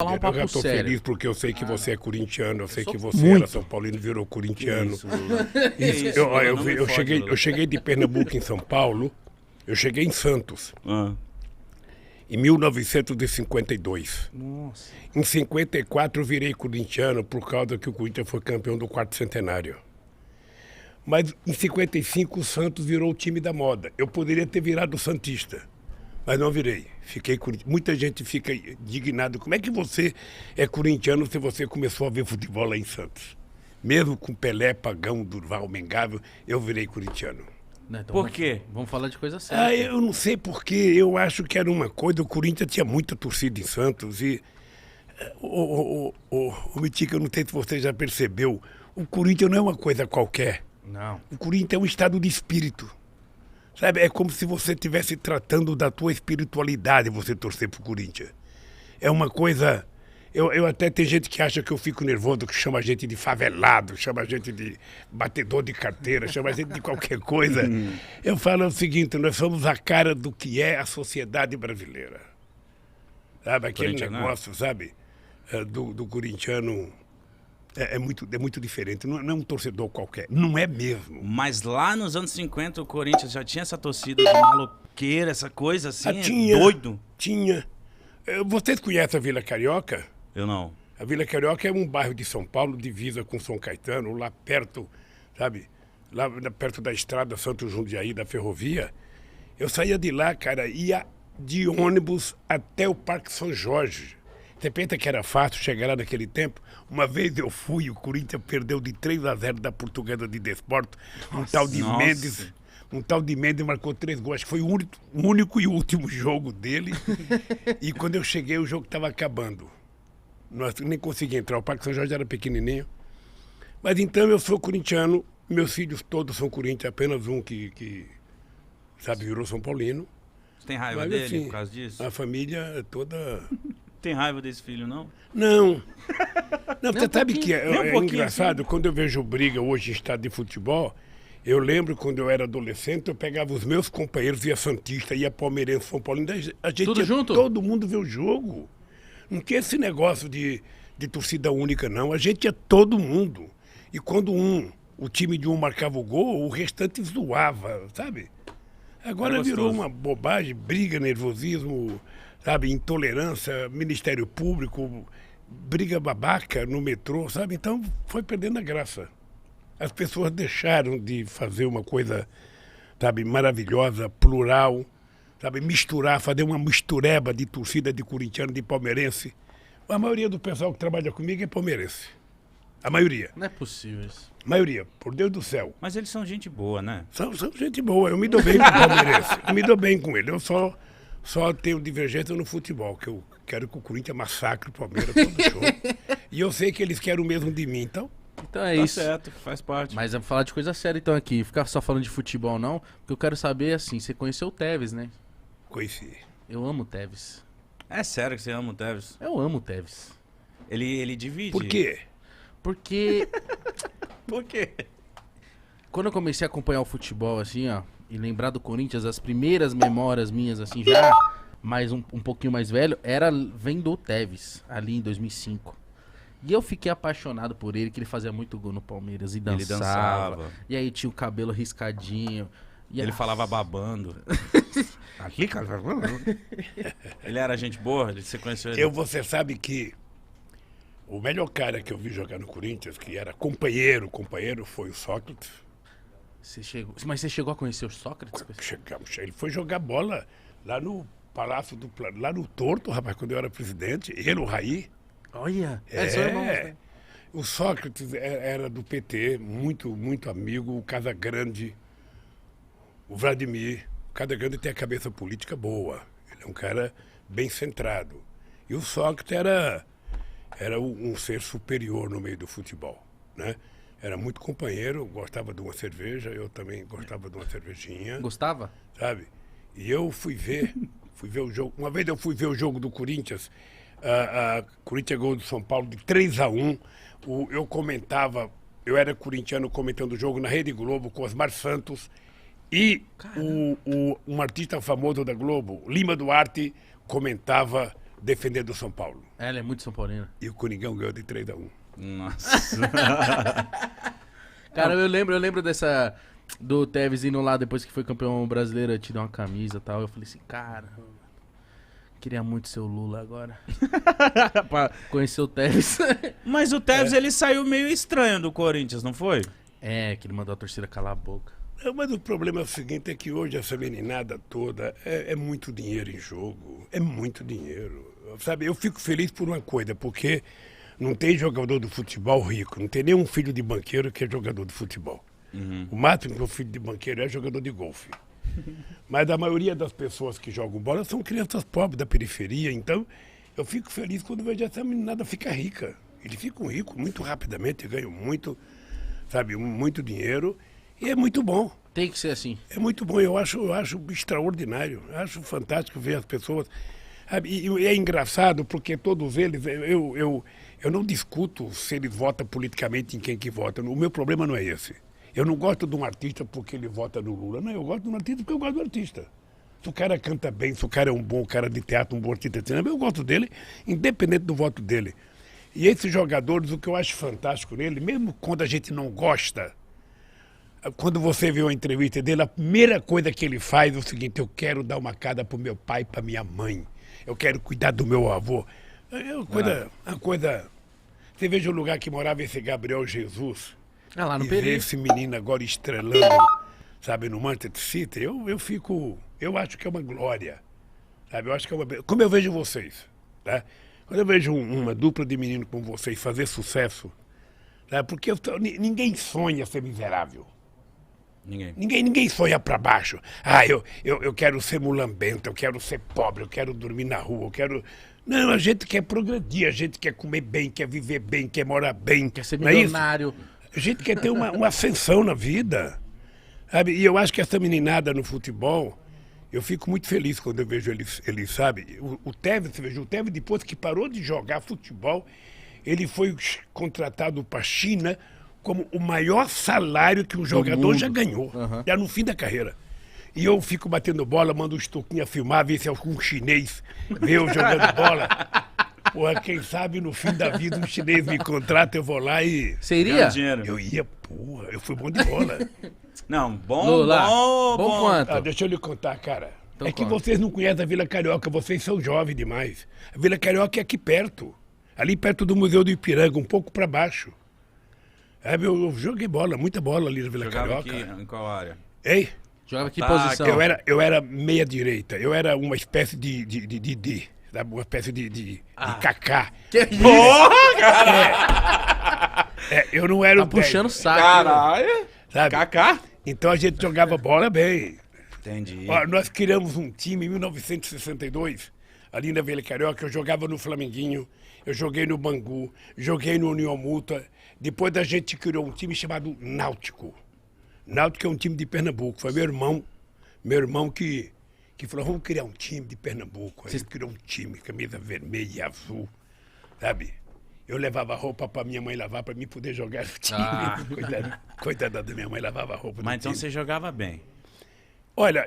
Falar um Eu papo já tô sério. feliz porque eu sei que você é corintiano, eu sei que você muito. era São Paulino e virou corintiano. Isso, Lula. Que Isso, isso, Lula, não me eu fode, cheguei, Lula. eu cheguei de Pernambuco em São Paulo, eu cheguei em Santos Ah. em 1952. Nossa. Em 54 eu virei corintiano por causa que o Corinthians foi campeão do quarto centenário. Mas em 55 o Santos virou o time da moda. Eu poderia ter virado santista, mas não virei. Fiquei muita gente fica indignada. Como é que você é corintiano se você começou a ver futebol lá em Santos? Mesmo com Pelé, Pagão, Durval, Mengável, eu virei corintiano. Não, então Por vamos- quê? Vamos falar de coisa séria. Ah, eu não sei porquê, eu acho que era uma coisa, o Corinthians tinha muita torcida em Santos e... O Mitica, eu não sei se você já percebeu, o Corinthians não é uma coisa qualquer. Não. O Corinthians é um estado de espírito. Sabe, é como se você estivesse tratando da tua espiritualidade você torcer pro Corinthians. É uma coisa... Eu até tem gente que acha que eu fico nervoso, que chama a gente de favelado, chama a gente de batedor de carteira, chama a gente de qualquer coisa. Eu falo o seguinte, nós somos a cara do que é a sociedade brasileira. Sabe, aquele Corintiano, negócio, sabe, do corintiano é muito diferente. Não é um torcedor qualquer, não é mesmo. Mas lá nos anos 50 o Corinthians já tinha essa torcida de maloqueira, essa coisa assim, doido. Tinha. Vocês conhecem a Vila Carioca? Eu não. A Vila Carioca é um bairro de São Paulo, divisa com São Caetano, lá perto, sabe? Lá perto da estrada Santo Jundiaí, da ferrovia. Eu saía de lá, cara, ia de ônibus até o Parque São Jorge. Você pensa que era fácil chegar lá naquele tempo? Uma vez eu fui, o Corinthians perdeu de 3-0 da Portuguesa de Desporto. Um tal de nossa. Mendes. Um tal de Mendes marcou 3 gols. Acho que foi o único e último jogo dele. E quando eu cheguei, o jogo estava acabando. Nós nem consegui entrar. O Parque São Jorge era pequenininho. Mas então eu sou corintiano. Meus filhos todos são corintianos. Apenas um que sabe, virou São Paulino. Você tem raiva Mas, dele assim, por causa disso? a família é toda... Tem raiva desse filho, não? Não. Não, você um sabe que nem um é pouquinho, engraçado, quando eu vejo briga hoje em estádio de futebol, eu lembro quando eu era adolescente, eu pegava os meus companheiros, ia Santista, ia Palmeirense, São Paulino, a gente Tudo ia junto? todo mundo ver o jogo. Não tinha esse negócio de torcida única, não. A gente ia todo mundo. E quando o time de um marcava o gol, o restante zoava, sabe? Agora Era virou gostoso. uma bobagem, briga, nervosismo, sabe, intolerância, Ministério Público, briga babaca no metrô, sabe? Então foi perdendo a graça. As pessoas deixaram de fazer uma coisa, sabe, maravilhosa, plural, sabe, misturar, fazer uma mistureba de torcida de corintiano, de palmeirense. A maioria do pessoal que trabalha comigo é palmeirense. A maioria. Não é possível isso. Maioria, por Deus do céu. Mas eles são gente boa, né? São gente boa, eu me dou bem com o palmeirense. Eu me dou bem com ele. Eu só tenho divergência no futebol, que eu quero que o Corinthians massacre o Palmeiras todo show. E eu sei que eles querem o mesmo de mim, então... Então é Tá isso. certo, faz parte. Mas vamos falar de coisa séria então aqui. Ficar só falando de futebol não, porque eu quero saber assim, você conheceu o Tevez, né? Conheci. Eu amo o Tevez. É sério que você ama o Tevez? Eu amo o Tevez. Ele divide. Por quê? Porque Por quê? quando eu comecei a acompanhar o futebol, assim, ó, e lembrar do Corinthians, as primeiras memórias minhas, assim, já mais um pouquinho mais velho, era vendo o Tevez, ali em 2005. E eu fiquei apaixonado por ele, que ele fazia muito gol no Palmeiras e dançava. Ele dançava. E aí tinha o cabelo riscadinho. E Ele falava babando. Aqui, cara... Ele era gente boa? Você conheceu ele? Você sabe que o melhor cara que eu vi jogar no Corinthians, que era companheiro, foi o Sócrates. Mas você chegou a conhecer o Sócrates? Ele foi jogar bola lá no Palácio do lá no Torto, rapaz, quando eu era presidente. Ele, o Raí. Olha! É. irmãos, né? O Sócrates era do PT, muito amigo. O Casagrande, o Vladimir. O Casagrande tem a cabeça política boa. Ele é um cara bem centrado. E o Sócrates era um ser superior no meio do futebol, né? Era muito companheiro, gostava de uma cerveja, eu também gostava de uma cervejinha, Gostava? sabe? E eu fui ver o jogo. Uma vez eu fui ver o jogo do Corinthians, Corinthians Gol do São Paulo de 3-1. Eu comentava, eu era corintiano comentando o jogo na Rede Globo com Osmar Santos e um artista famoso da Globo, Lima Duarte, comentava defendendo o São Paulo. Ela é muito São Paulina. E o Coringão ganhou de 3-1. Nossa. Cara, eu lembro dessa... Do Tevez indo lá depois que foi campeão brasileiro, te deu uma camisa e tal. Eu falei assim, cara... Queria muito ser o Lula agora. Conhecer o Tevez. Mas o Tevez, ele saiu meio estranho do Corinthians, não foi? É, que ele mandou a torcida calar a boca. Não, mas o problema é o seguinte, é que hoje essa meninada toda é muito dinheiro em jogo. É muito dinheiro. Sabe, eu fico feliz por uma coisa, porque não tem jogador do futebol rico, não tem nenhum filho de banqueiro que é jogador de futebol. O máximo que o filho de banqueiro é jogador de golfe. Mas a maioria das pessoas que jogam bola são crianças pobres da periferia, então eu fico feliz quando vejo essa meninada ficar rica. Eles ficam ricos muito rapidamente, ganham muito, sabe, muito dinheiro e é muito bom. Tem que ser assim. É muito bom, eu acho extraordinário, acho fantástico ver as pessoas. Sabe, e é engraçado porque todos eles, eu não discuto se eles votam politicamente em quem que vota, o meu problema não é esse. Eu não gosto de um artista porque ele vota no Lula. Não, eu gosto de um artista porque eu gosto do artista. Se o cara canta bem, se o cara é um bom cara de teatro, um bom artista de cinema, eu gosto dele, independente do voto dele. E esses jogadores, o que eu acho fantástico nele, mesmo quando a gente não gosta, quando você vê uma entrevista dele, a primeira coisa que ele faz é o seguinte: eu quero dar uma casa para o meu pai e para minha mãe. Eu quero cuidar do meu avô. É uma coisa... Você veja o lugar que morava esse Gabriel Jesus... Ah, lá no E ver Peri. esse menino agora estrelando, sabe, no Manchester City, eu acho que é uma glória, sabe, eu acho que é uma... Como eu vejo vocês, tá? Quando eu vejo uma dupla de menino como vocês fazer sucesso, tá? Porque ninguém sonha ser miserável. Ninguém sonha pra baixo. Ah, eu quero ser mulambento, eu quero ser pobre, eu quero dormir na rua, eu quero... Não, a gente quer progredir, a gente quer comer bem, quer viver bem, quer morar bem. Quer ser não é isso? milionário. A gente quer ter uma ascensão na vida, sabe? E eu acho que essa meninada no futebol, eu fico muito feliz quando eu vejo eles sabe? O Tevez, você veja, o Tevez depois que parou de jogar futebol, ele foi contratado para a China como o maior salário que um jogador já ganhou, já no fim da carreira. E eu fico batendo bola, mando o Estuquinha filmar, ver se algum chinês vê eu jogando bola. Porra, quem sabe no fim da vida um chinês me contrata, eu vou lá e... Você iria? Eu ia, porra, eu fui bom de bola. Não, bom, Lula, bom. bom quanto? Ah, deixa eu lhe contar, cara. Então é que conta. vocês não conhecem a Vila Carioca, vocês são jovens demais. A Vila Carioca é aqui perto, ali perto do Museu do Ipiranga, um pouco para baixo. Eu joguei bola, muita bola ali na Vila Jogava Carioca. aqui, em qual área? Ei, Jogava que Ataque. posição? eu era meia direita, eu era uma espécie de sabe, uma espécie de Kaká. Que isso? Eu não era Tá o puxando o 10, saco. Caralho. sabe? Kaká? Então a gente jogava bola bem. Entendi. Ó, nós criamos um time em 1962, ali na Vila Carioca. Eu jogava no Flamenguinho, eu joguei no Bangu, joguei no União Multa. Depois a gente criou um time chamado Náutico. Náutico é um time de Pernambuco. Foi meu irmão que falou: vamos criar um time de Pernambuco. Aí criou um time, camisa vermelha e azul, sabe? Eu levava roupa para minha mãe lavar para mim poder jogar no time. Ah. Coitada da minha mãe, lavava roupa Mas no então time. você jogava bem. Olha,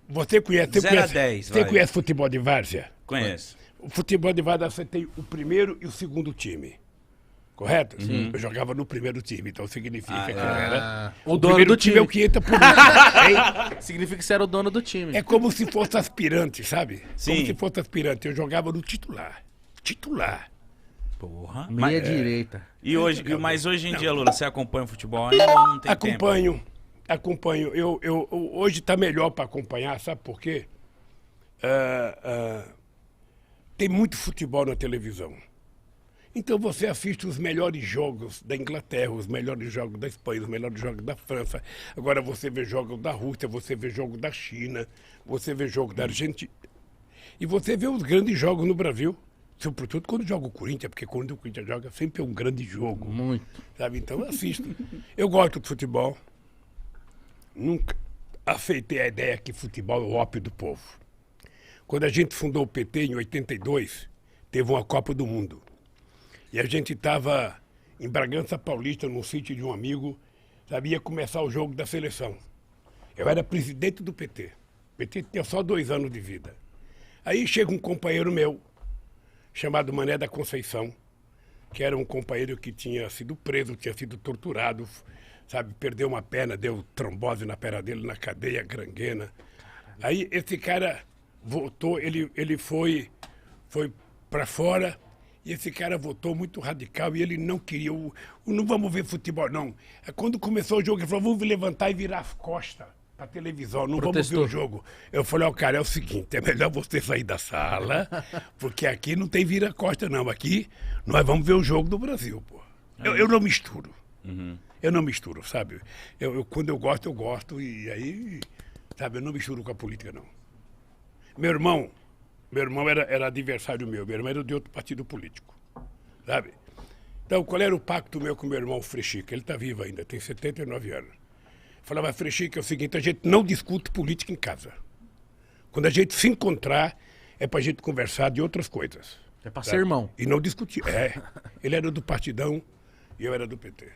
você conhece... 0 a 10, Você vai. conhece futebol de várzea? Conheço. O futebol de várzea você tem o primeiro e o segundo time. Correto? Sim. Eu jogava no primeiro time, então significa que eu Ah, era... o dono primeiro do time. é o que entra por último. Hein? Significa que você era o dono do time. É como se fosse aspirante, sabe? Sim. Como se fosse aspirante. Eu jogava no titular. Titular. Porra. Meia direita. E hoje, mas hoje em dia, Lula, você acompanha o futebol ainda ou não tem tempo? Acompanho. Hoje está melhor para acompanhar, sabe por quê? Tem muito futebol na televisão. Então você assiste os melhores jogos da Inglaterra, os melhores jogos da Espanha, os melhores jogos da França. Agora você vê jogos da Rússia, você vê jogos da China, você vê jogos da Argentina. E você vê os grandes jogos no Brasil. Sobretudo quando joga o Corinthians, porque quando o Corinthians joga sempre é um grande jogo. Muito. Sabe? Então eu assisto. Eu gosto de futebol. Nunca aceitei a ideia que futebol é o ópio do povo. Quando a gente fundou o PT em 82, teve uma Copa do Mundo. E a gente estava em Bragança Paulista, num sítio de um amigo, sabe, ia começar o jogo da seleção. Eu era presidente do PT. O PT tinha só 2 anos de vida. Aí chega um companheiro meu, chamado Mané da Conceição, que era um companheiro que tinha sido preso, tinha sido torturado, sabe? Perdeu uma perna, deu trombose na perna dele, na cadeia Granguena. Aí esse cara voltou, ele foi para fora, e esse cara votou muito radical e ele não queria, não vamos ver futebol, não. Quando começou o jogo, ele falou, vamos levantar e virar as costas pra televisão, não Protestou. vamos ver o jogo. Eu falei, ó, cara, é o seguinte, é melhor você sair da sala, porque aqui não tem vira-costa, não. Aqui nós vamos ver o jogo do Brasil, pô. Eu não misturo. Eu não misturo, sabe? Quando eu gosto, e aí, sabe, eu não misturo com a política, não. Meu irmão era adversário meu irmão era de outro partido político, sabe? Então, qual era o pacto meu com meu irmão Frechica? Ele está vivo ainda, tem 79 anos. Falava, Frechica, é o seguinte, a gente não discute política em casa. Quando a gente se encontrar, é para a gente conversar de outras coisas. É pra ser irmão. E não discutir. Ele era do Partidão e eu era do PT.